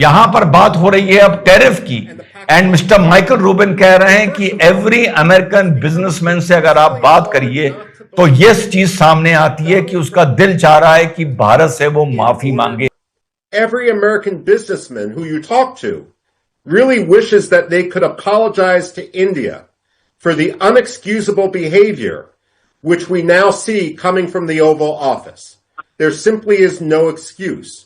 यहां पर बात हो रही है अब टैरिफ की, एंड मिस्टर माइकल रूबिन कह रहे हैं कि एवरी अमेरिकन बिजनेसमैन से अगर आप बात करिए तो ये चीज सामने आती है कि उसका दिल चाह रहा है कि भारत से वो माफी मांगे। Every American businessman who you talk to really wishes that they could apologize to India for the unexcusable behavior which we now see coming from the Oval Office. There simply is no excuse.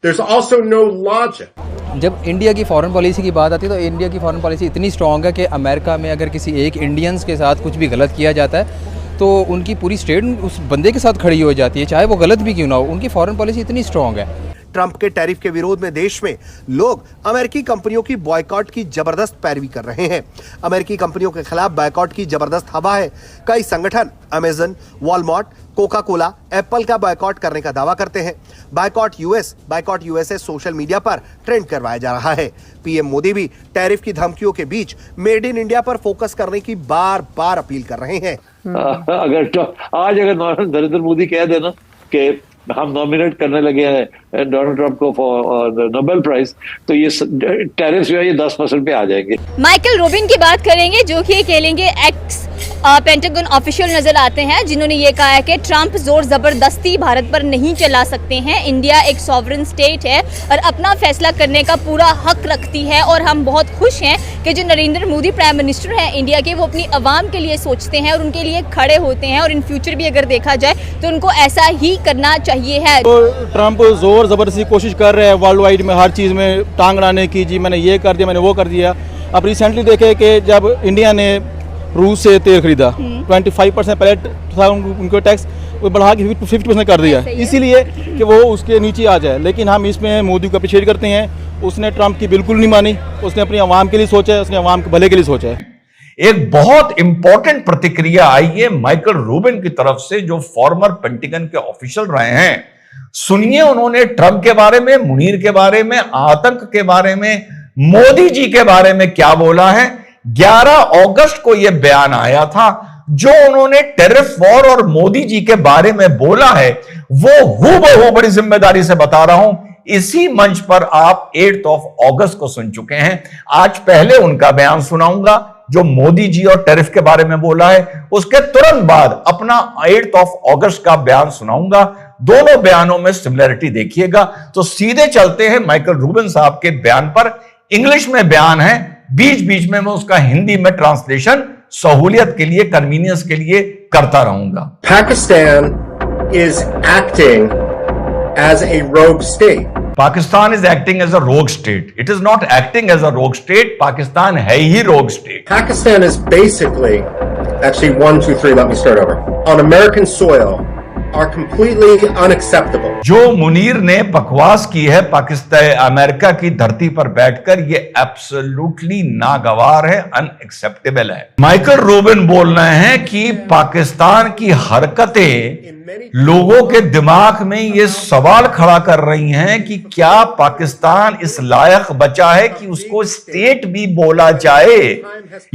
There's also no logic. जब India की foreign policy की बात आती है तो India की foreign policy इतनी strong है कि अमेरिका में अगर किसी एक इंडियंस के साथ कुछ भी गलत किया जाता है तो उनकी पूरी स्टेट उस बंदे के साथ खड़ी हो जाती है, चाहे वो गलत भी क्यों ना हो। उनकी फॉरेन पॉलिसी इतनी स्ट्रॉन्ग है। ट्रंप के टैरिफ के विरोध में देश में लोग अमेरिकी कंपनियों की बॉयकॉट की जबरदस्त पैरवी कर रहे हैं। अमेरिकी कंपनियों के खिलाफ बॉयकॉट की जबरदस्त हवा है। कई संगठन Amazon, Walmart, Coca Cola, Apple का बॉयकॉट करने का दावा करते हैं। बॉयकॉट यूएसए सोशल मीडिया पर ट्रेंड करवाया जा रहा है। पीएम मोदी भी टैरिफ की धमकियों के बीच मेड इन इंडिया पर फोकस करने की बार बार अपील कर रहे हैं। अगर नरेंद्र मोदी कह देना कि हम नॉमिनेट करने लगे हैं डोनाल्ड ट्रंप को फॉर नोबेल प्राइज, तो ये टैरिफ जो है ये 10% पे आ जाएंगे। माइकल रूबिन की बात करेंगे जो कि कहेंगे एक्स पेंटागन ऑफिशियल नजर आते हैं, जिन्होंने ये कहा है कि ट्रंप जोर जबरदस्ती भारत पर नहीं चला सकते हैं। इंडिया एक सॉवरेन स्टेट है और अपना फैसला करने का पूरा हक रखती है और हम बहुत खुश हैं कि जो नरेंद्र मोदी प्राइम मिनिस्टर हैं इंडिया के, वो अपनी आवाम के लिए सोचते हैं और उनके लिए खड़े होते हैं। और इन फ्यूचर भी अगर देखा जाए तो उनको ऐसा ही करना चाहिए है। तो ट्रंप जोर जबरदस्ती कोशिश कर रहे हैं वर्ल्ड वाइड में हर चीज़ में टांग अड़ाने की, जी मैंने ये कर दिया, मैंने वो कर दिया। अब रिसेंटली देखे कि जब इंडिया ने रूस से तेल खरीदा 25% पहले था उनको टैक्स, वो बढ़ा के 50% कर दिया, इसीलिए कि वो उसके नीचे आ जाए। लेकिन हम इसमें मोदी को अप्रिशिएट करते हैं। उसने ट्रंप की बिल्कुल नहीं मानी, उसने अपनी आवाम के लिए सोचा है, उसने आवाम के भले के लिए सोचा है। एक बहुत इंपॉर्टेंट प्रतिक्रिया आई है माइकल रूबिन की तरफ से, जो फॉर्मर पेंटागन के ऑफिशियल रहे हैं। सुनिए उन्होंने ट्रंप के बारे में, मुनीर के बारे में, आतंक के बारे में, मोदी जी के बारे में क्या बोला है। 11 अगस्त को यह बयान आया था। जो उन्होंने टैरिफ वॉर और मोदी जी के बारे में बोला है वो हूबहू बड़ी जिम्मेदारी से बता रहा हूं, इसी मंच पर आप 8 अगस्त को सुन चुके हैं। आज पहले उनका बयान सुनाऊंगा जो मोदी जी और टैरिफ के बारे में बोला है, उसके तुरंत बाद अपना 8 अगस्त का बयान सुनाऊंगा। दोनों बयानों में सिमिलरिटी देखिएगा। तो सीधे चलते हैं माइकल रूबिन साहब के बयान पर। इंग्लिश में बयान है, बीच बीच में मैं उसका हिंदी में ट्रांसलेशन सहूलियत के लिए, कन्वीनियंस के लिए करता रहूंगा। Pakistan is acting as a rogue state. Pakistan is acting as a rogue state. It is not acting as a rogue state. Pakistan है ही rogue state. Pakistan is basically, actually 1, 2, 3, let me start over. On American soil are completely unacceptable. जो मुनीर ने बकवास की है Pakistan America की धरती पर बैठकर, ये एब्सोल्युटली नागवार है, अनएक्सेप्टेबल है। माइकल रूबिन बोल रहे हैं कि पाकिस्तान की हरकतें लोगों के दिमाग में ये सवाल खड़ा कर रही हैं कि क्या पाकिस्तान इस लायक बचा है कि उसको स्टेट भी बोला जाए,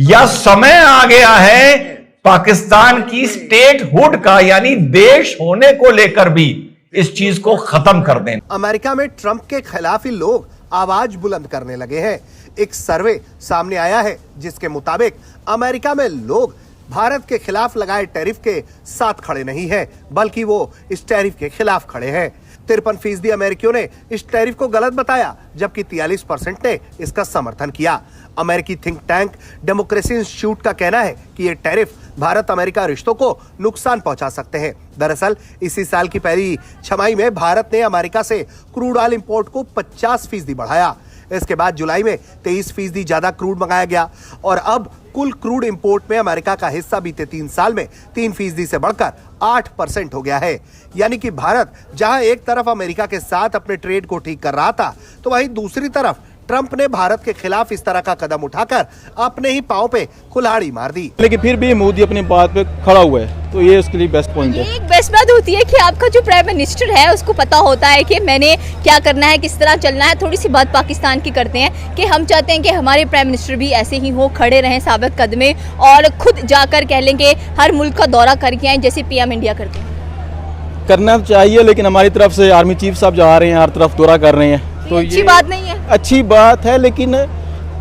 या समय आ गया है पाकिस्तान की स्टेटहुड का, यानी देश होने को लेकर भी इस चीज को खत्म कर दें। अमेरिका में ट्रंप के खिलाफ ही लोग आवाज बुलंद करने लगे हैं। एक सर्वे सामने आया है जिसके मुताबिक अमेरिका में लोग भारत के खिलाफ लगाए टैरिफ के साथ खड़े नहीं हैं, बल्कि वो इस टैरिफ के खिलाफ खड़े हैं। 53% अमेरिकियों ने इस टैरिफ को गलत बताया, जबकि 43% ने इसका समर्थन किया। अमेरिकी थिंक टैंक डेमोक्रेसी इंस्टीट्यूट का कहना है कि ये टैरिफ भारत अमेरिका रिश्तों को नुकसान पहुंचा सकते हैं। दरअसल इसी साल की पहली छमाही में भारत ने अमेरिका से क्रूड ऑयल इंपोर्ट को 50% बढ़ाया। इसके बाद जुलाई में 23% ज्यादा क्रूड मंगाया गया और अब कुल क्रूड इंपोर्ट में अमेरिका का हिस्सा बीते 3 साल में 3% से बढ़कर 8% हो गया है। यानी कि भारत जहां एक तरफ अमेरिका के साथ अपने ट्रेड को ठीक कर रहा था, तो वहीं दूसरी तरफ ट्रंप ने भारत के खिलाफ इस तरह का कदम उठाकर अपने ही पांव पे कुल्हाड़ी मार दी। लेकिन फिर भी मोदी अपनी बात पे खड़ा हुआ है, तो ये उसके लिए बेस्ट पॉइंट है। एक बेस्ट बात होती है कि आपका जो प्राइम मिनिस्टर है उसको पता होता है कि मैंने क्या करना है, किस तरह चलना है। थोड़ी सी बात पाकिस्तान की करते हैं कि हम चाहते हैं कि हमारे प्राइम मिनिस्टर भी ऐसे ही हो, खड़े रहें साबित कदमे और खुद जाकर कह लेंगे हर मुल्क का दौरा करके आए, जैसे पीएम इंडिया करते हैं। करना चाहिए, लेकिन हमारी तरफ से आर्मी चीफ साहब जा रहे हैं, हर तरफ दौरा कर रहे हैं, तो अच्छी ये बात नहीं है। अच्छी बात है, लेकिन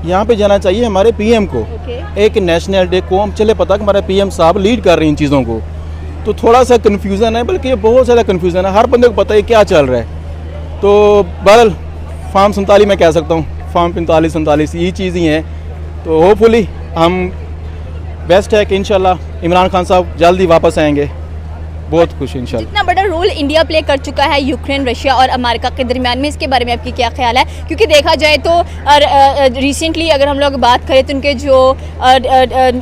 यहाँ पे जाना चाहिए हमारे पीएम को। ओके। एक नेशनल डे को हम चले पता कि हमारे पीएम साहब लीड कर रहे हैं इन चीज़ों को, तो थोड़ा सा कन्फ्यूज़न है, बल्कि बहुत ज़्यादा कन्फ्यूज़न है, हर बंदे को पता है क्या चल रहा है। तो बहरहाल फार्म 47 मैं कह सकता हूँ, फार्म 45 47 ये चीज़ ही हैं। तो होपफुली हम बेस्ट है कि इंशाल्लाह इमरान खान साहब जल्दी वापस आएंगे, बहुत खुश इंशाल्लाह। इतना बड़ा रोल इंडिया प्ले कर चुका है यूक्रेन, रशिया और अमेरिका के दरमियान में, इसके बारे में आपकी क्या ख्याल है? क्योंकि देखा जाए तो रिसेंटली अगर हम लोग बात करें तो उनके जो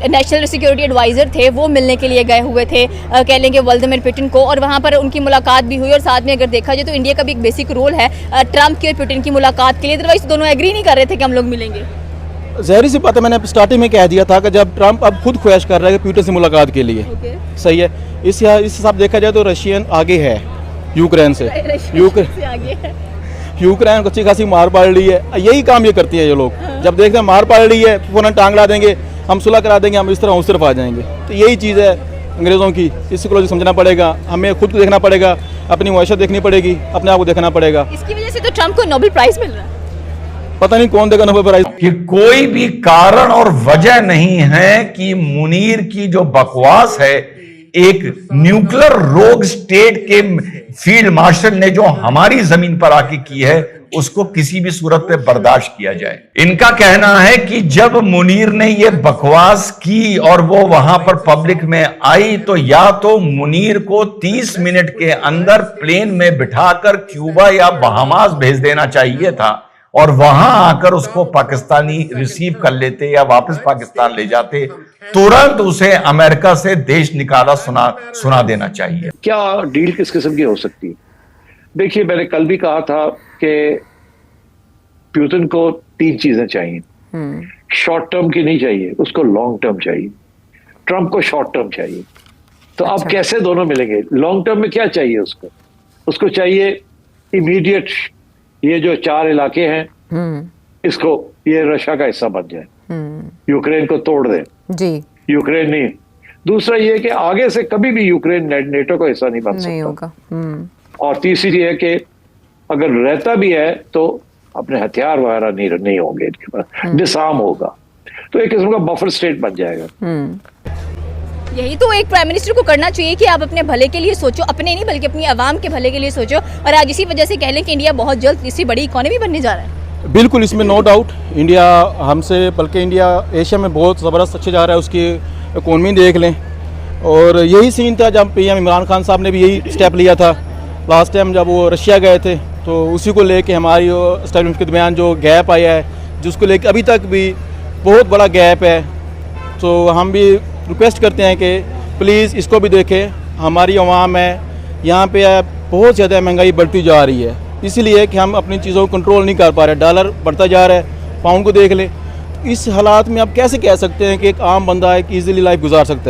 नेशनल सिक्योरिटी एडवाइज़र थे वो मिलने के लिए गए हुए थे, कह लेंगे व्लादिमीर पुतिन को, और वहाँ पर उनकी मुलाकात भी हुई। और साथ में अगर देखा जाए तो इंडिया का भी एक बेसिक रोल है ट्रम्प की और पुतिन की मुलाकात के लिए, अदरवाइज दोनों एग्री नहीं कर रहे थे कि हम लोग मिलेंगे। ज़ाहिर सी बात है, मैंने स्टार्टिंग में कह दिया था कि जब ट्रम्प अब खुद ख्वाहिश कर रहा है कि पुतिन से मुलाकात के लिए, सही है। इस हिसाब देखा जाए तो रशियन आगे है यूक्रेन से, यूक्रेन को अच्छी खासी मार पड़ रही है। यही काम ये करती है ये लोग, जब देखते हैं मार पड़ रही है फौरन टांग ला देंगे, हम सुलह करा देंगे, हम इस तरफ उस तरफ आ जाएंगे। तो यही चीज़ है अंग्रेज़ों की, इसको समझना पड़ेगा, हमें खुद को देखना पड़ेगा, अपनी मुआशरत देखनी पड़ेगी, अपने आप को देखना पड़ेगा। इसकी वजह से तो ट्रम्प को नोबेल प्राइज़ मिल रहा है। पता नहीं कौन देगा नोबेल प्राइज। कि कोई भी कारण और वजह नहीं है कि मुनीर की जो बकवास है, एक न्यूक्लियर रोग स्टेट के फील्ड मार्शल ने जो हमारी जमीन पर आके की है, उसको किसी भी सूरत पे बर्दाश्त किया जाए। इनका कहना है कि जब मुनीर ने ये बकवास की और वो वहां पर पब्लिक में आई, तो या तो मुनीर को 30 मिनट के अंदर प्लेन में बिठाकर क्यूबा या बहामास भेज देना चाहिए था, और वहां आकर उसको पाकिस्तानी रिसीव कर लेते या वापस पाकिस्तान ले जाते। तुरंत उसे अमेरिका से देश निकाला सुना देना चाहिए। क्या डील किस किस्म की हो सकती है? देखिए, मैंने कल भी कहा था कि पुतिन को 3 चीजें चाहिए। शॉर्ट टर्म की नहीं चाहिए, उसको लॉन्ग टर्म चाहिए। ट्रम्प को शॉर्ट टर्म चाहिए। तो अब कैसे दोनों मिलेंगे? लॉन्ग टर्म में क्या चाहिए उसको चाहिए इमीडिएट, ये जो 4 इलाके हैं इसको, ये रशिया का हिस्सा बन जाए, यूक्रेन को तोड़ दे जी। यूक्रेन नहीं, दूसरा ये कि आगे से कभी भी यूक्रेन नेटो का हिस्सा नहीं बन सकता होगा। और तीसरी ये है कि अगर रहता भी है तो अपने हथियार वगैरह नहीं होंगे इनके पास, डिसआर्म होगा, तो एक किस्म का बफर स्टेट बन जाएगा। यही तो एक प्राइम मिनिस्टर को करना चाहिए कि आप अपने भले के लिए सोचो, अपने नहीं बल्कि अपनी आवाम के भले के लिए सोचो। और आज इसी वजह से कह लें कि इंडिया बहुत जल्द इसी बड़ी इकोनॉमी बनने जा रहा है। बिल्कुल, इसमें नो डाउट इंडिया हमसे, बल्कि इंडिया एशिया में बहुत ज़बरदस्त अच्छे जा रहा है, उसकी इकोनॉमी देख लें। और यही सीन था जब पीएम इमरान खान साहब ने भी यही स्टेप लिया था लास्ट टाइम जब वो रशिया गए थे, तो उसी को लेके हमारी एस्टेब्लिशमेंट के दरमियान जो गैप आया है, जिसको लेके अभी तक भी बहुत बड़ा गैप है। तो हम भी रिक्वेस्ट करते हैं कि प्लीज़ इसको भी देखें। हमारी अवाम है यहाँ पे बहुत ज़्यादा महंगाई बढ़ती जा रही है, इसलिए कि हम अपनी चीज़ों को कंट्रोल नहीं कर पा रहे। डॉलर बढ़ता जा रहा है, पाउंड को देख ले। इस हालात में आप कैसे कह सकते हैं कि एक आम बंदा एक ईजिली लाइफ गुजार सकता है?